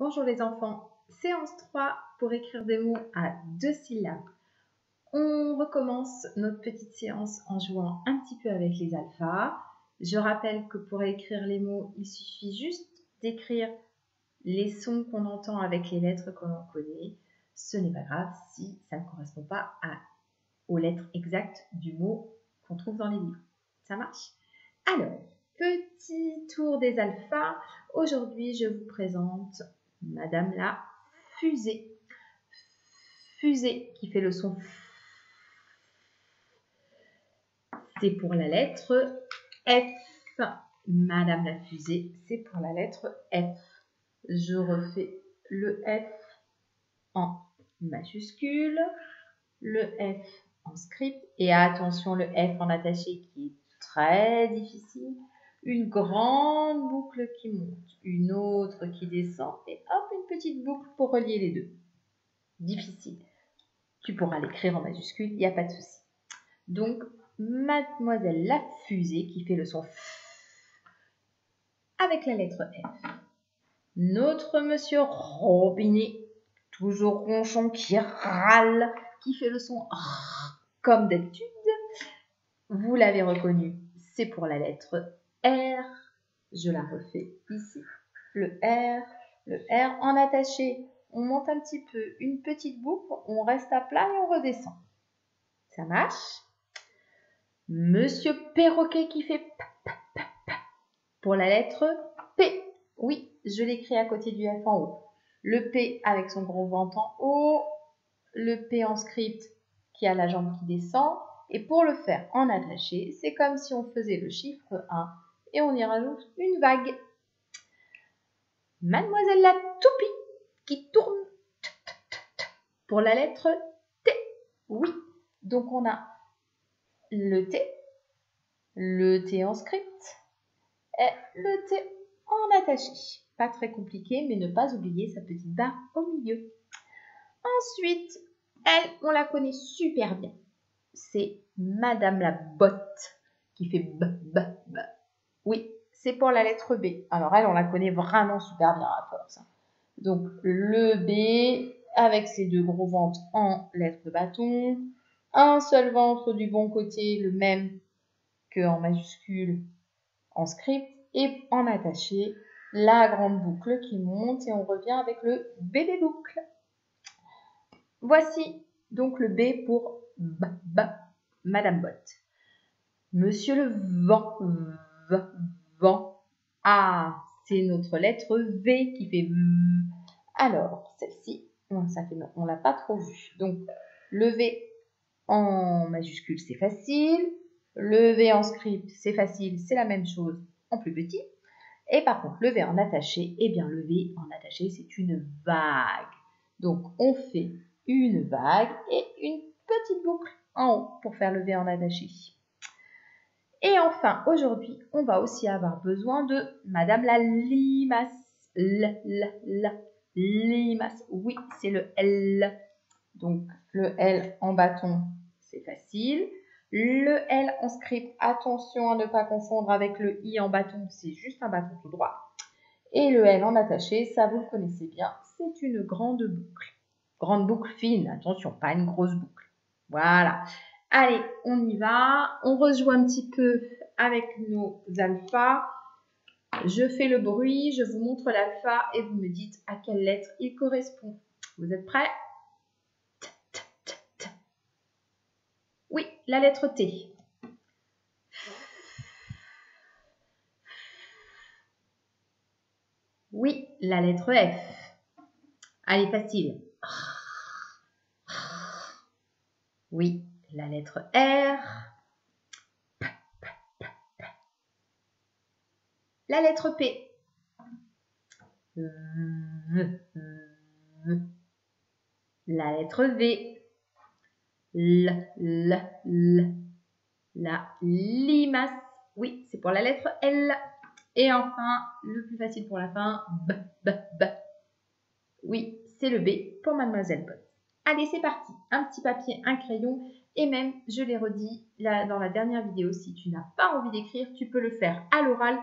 Bonjour les enfants, séance 3 pour écrire des mots à 2 syllabes. On recommence notre petite séance en jouant un petit peu avec les alphas. Je rappelle que pour écrire les mots, il suffit juste d'écrire les sons qu'on entend avec les lettres que l'on connaît. Ce n'est pas grave si ça ne correspond pas aux lettres exactes du mot qu'on trouve dans les livres. Ça marche? Alors, petit tour des alphas. Aujourd'hui, je vous présente Madame la fusée. Fusée qui fait le son F. C'est pour la lettre F. Madame la fusée, c'est pour la lettre F. Je refais le F en majuscule, le F en script et attention le F en attaché qui est très difficile. Une grande boucle qui monte, une autre qui descend et hop, une petite boucle pour relier les deux. Difficile. Tu pourras l'écrire en majuscule, il n'y a pas de souci. Donc, Mademoiselle la fusée qui fait le son F avec la lettre F. Notre Monsieur Robinet, toujours ronchon qui râle, qui fait le son R comme d'habitude. Vous l'avez reconnu, c'est pour la lettre R. Je la refais ici. Le R en attaché. On monte un petit peu, une petite boucle, on reste à plat et on redescend. Ça marche? Monsieur Perroquet qui fait P. Pour la lettre P. Oui, je l'écris à côté du F en haut. Le P avec son gros ventre en haut. Le P en script qui a la jambe qui descend. Et pour le faire en attaché, c'est comme si on faisait le chiffre 1 et on y rajoute une vague. Mademoiselle la toupie qui tourne pour la lettre T. Oui, donc on a le T en script et le T en attaché. Pas très compliqué, mais ne pas oublier sa petite barre au milieu. Ensuite, elle, on la connaît super bien. C'est Madame la botte qui fait B. Oui, c'est pour la lettre B. Alors elle, on la connaît vraiment super bien à force. Donc le B avec ses deux gros ventres en lettres bâton, un seul ventre du bon côté, le même que en majuscule en script et en attaché, la grande boucle qui monte et on revient avec le bébé boucle. Voici donc le B pour B, Madame Botte. Monsieur le vent, vent. Ah, c'est notre lettre V qui fait V. Alors, celle-ci, on ne l'a pas trop vue. Donc, le V en majuscule, c'est facile. Le V en script, c'est facile, c'est la même chose en plus petit. Et par contre, le V en attaché, eh bien, le V en attaché, c'est une vague. Donc, on fait une vague et une petite boucle en haut pour faire le V en attaché. Et enfin, aujourd'hui, on va aussi avoir besoin de Madame la limace. Limace. Oui, c'est le L. Donc, le L en bâton, c'est facile. Le L en script, attention à ne pas confondre avec le I en bâton, c'est juste un bâton tout droit. Et le L en attaché, ça vous le connaissez bien, c'est une grande boucle. Grande boucle fine, attention, pas une grosse boucle. Voilà. Allez, on y va. On rejoue un petit peu avec nos alphas. Je fais le bruit, je vous montre l'alpha et vous me dites à quelle lettre il correspond. Vous êtes prêts? Oui, la lettre T. Oui, la lettre F. Allez, facile. Oui, la lettre R. La lettre P. La lettre V. La limace. Oui, c'est pour la lettre L. Et enfin, le plus facile pour la fin, B. Oui, c'est le B pour Mademoiselle Botte. Allez, c'est parti. Un petit papier, un crayon. Et même, je l'ai redit là, dans la dernière vidéo, si tu n'as pas envie d'écrire, tu peux le faire à l'oral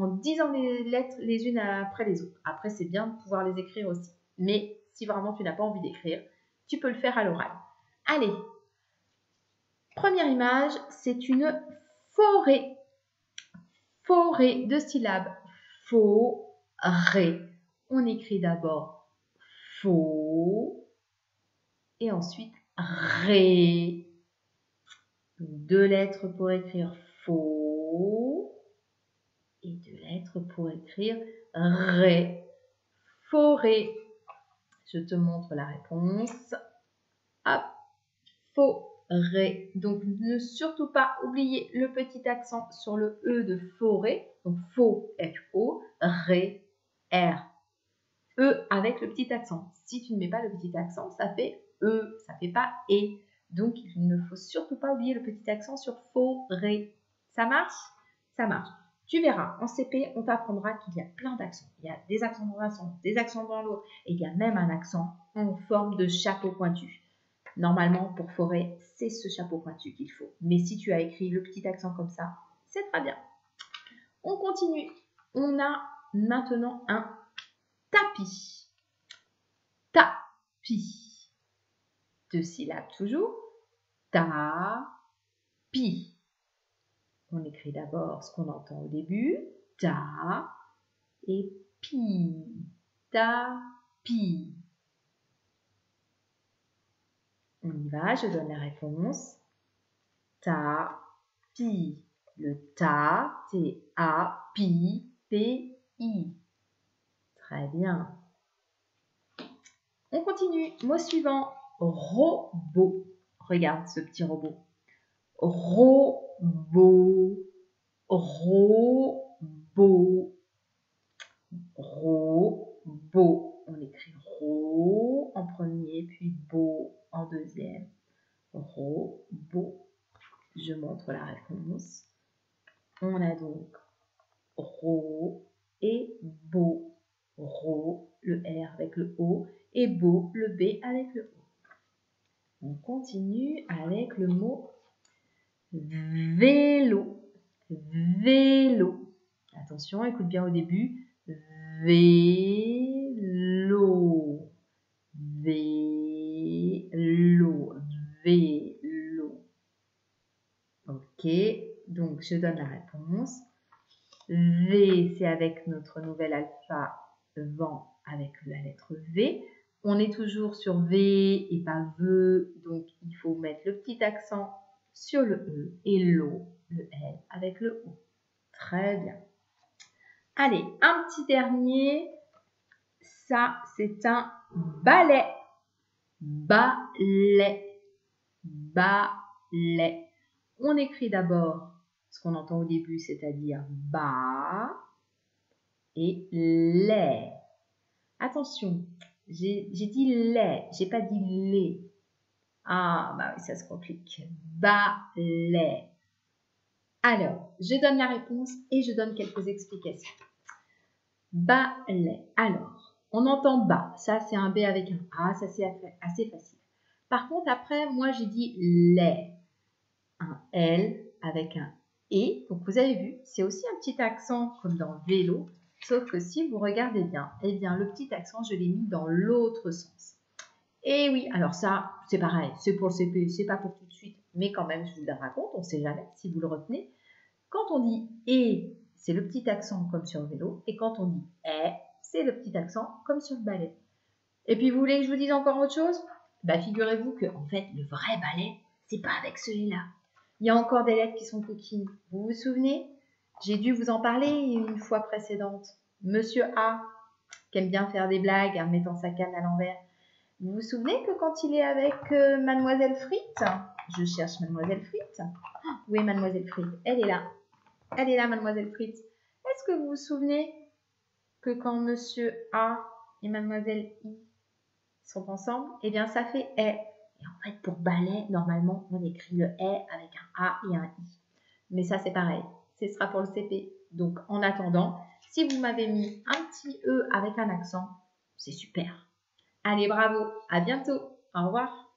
en disant les lettres les unes après les autres. Après, c'est bien de pouvoir les écrire aussi. Mais si vraiment tu n'as pas envie d'écrire, tu peux le faire à l'oral. Allez, première image, c'est une forêt. Forêt, 2 syllabes. Forêt. On écrit d'abord faux et ensuite ré. 2 lettres pour écrire faux et 2 lettres pour écrire ré. Forêt. Je te montre la réponse. Hop, forêt. Donc, ne surtout pas oublier le petit accent sur le E de forêt. Donc, faux, F-O, ré, R. E avec le petit accent. Si tu ne mets pas le petit accent, ça fait E, ça fait pas E. Donc, il ne faut surtout pas oublier le petit accent sur forêt. Ça marche? Ça marche. Tu verras, en CP, on t'apprendra qu'il y a plein d'accents. Il y a des accents dans un sens, des accents dans l'autre, et il y a même un accent en forme de chapeau pointu. Normalement, pour forêt, c'est ce chapeau pointu qu'il faut. Mais si tu as écrit le petit accent comme ça, c'est très bien. On continue. On a maintenant un tapis. Tapis. 2 syllabes toujours. Tapis. On écrit d'abord ce qu'on entend au début. Ta et pi. Tapis. On y va, je donne la réponse. Tapis. Le ta, T-A-P-P-I. Très bien. On continue. Mot suivant. Robot. Regarde ce petit robot. Robot. Robot. Robot. On écrit ro en premier, puis beau en deuxième. Robot. Je montre la réponse. On a donc ro et beau. Ro, le R avec le O, et beau, le B avec le O. On continue avec le mot vélo. Vélo. Attention, écoute bien au début. Vélo. Vélo. Vélo. Ok, donc je donne la réponse. V, c'est avec notre nouvel alpha vent avec la lettre V. On est toujours sur V et pas VE, donc il faut mettre le petit accent sur le E et l'O, le L avec le O. Très bien. Allez, un petit dernier. Ça, c'est un balai. Balai. Balai. On écrit d'abord ce qu'on entend au début, c'est-à-dire ba et lait. Attention, j'ai dit lait, j'ai pas dit lait. Ah, bah oui, ça se complique. Balai. Alors, je donne la réponse et je donne quelques explications. Balai. Alors, on entend bas. Ça, c'est un B avec un A. Ça, c'est assez facile. Par contre, après, moi, j'ai dit lait. Un L avec un E. Donc, vous avez vu, c'est aussi un petit accent comme dans vélo. Sauf que si vous regardez bien, eh bien, le petit accent, je l'ai mis dans l'autre sens. Et oui, alors ça, c'est pareil. C'est pour le CP, c'est pas pour tout de suite. Mais quand même, je vous le raconte, on ne sait jamais si vous le retenez. Quand on dit « et », c'est le petit accent comme sur le vélo. Et quand on dit « est », c'est le petit accent comme sur le balai. Et puis, vous voulez que je vous dise encore autre chose? Bah, figurez-vous que en fait, le vrai balai, c'est pas avec celui-là. Il y a encore des lettres qui sont coquines. Vous vous souvenez? J'ai dû vous en parler une fois précédente. Monsieur A, qui aime bien faire des blagues en mettant sa canne à l'envers. Vous vous souvenez que quand il est avec Mademoiselle Frites, je cherche Mademoiselle Frites. Où est Mademoiselle Frites? Elle est là. Elle est là, Mademoiselle Frites. Est-ce que vous vous souvenez que quand Monsieur A et Mademoiselle I sont ensemble, eh bien ça fait « est ». Et en fait, pour balai, normalement, on écrit le « est » avec un A et un I. Mais ça, c'est pareil. Ce sera pour le CP. Donc, en attendant, si vous m'avez mis un petit E avec un accent, c'est super. Allez, bravo. À bientôt. Au revoir.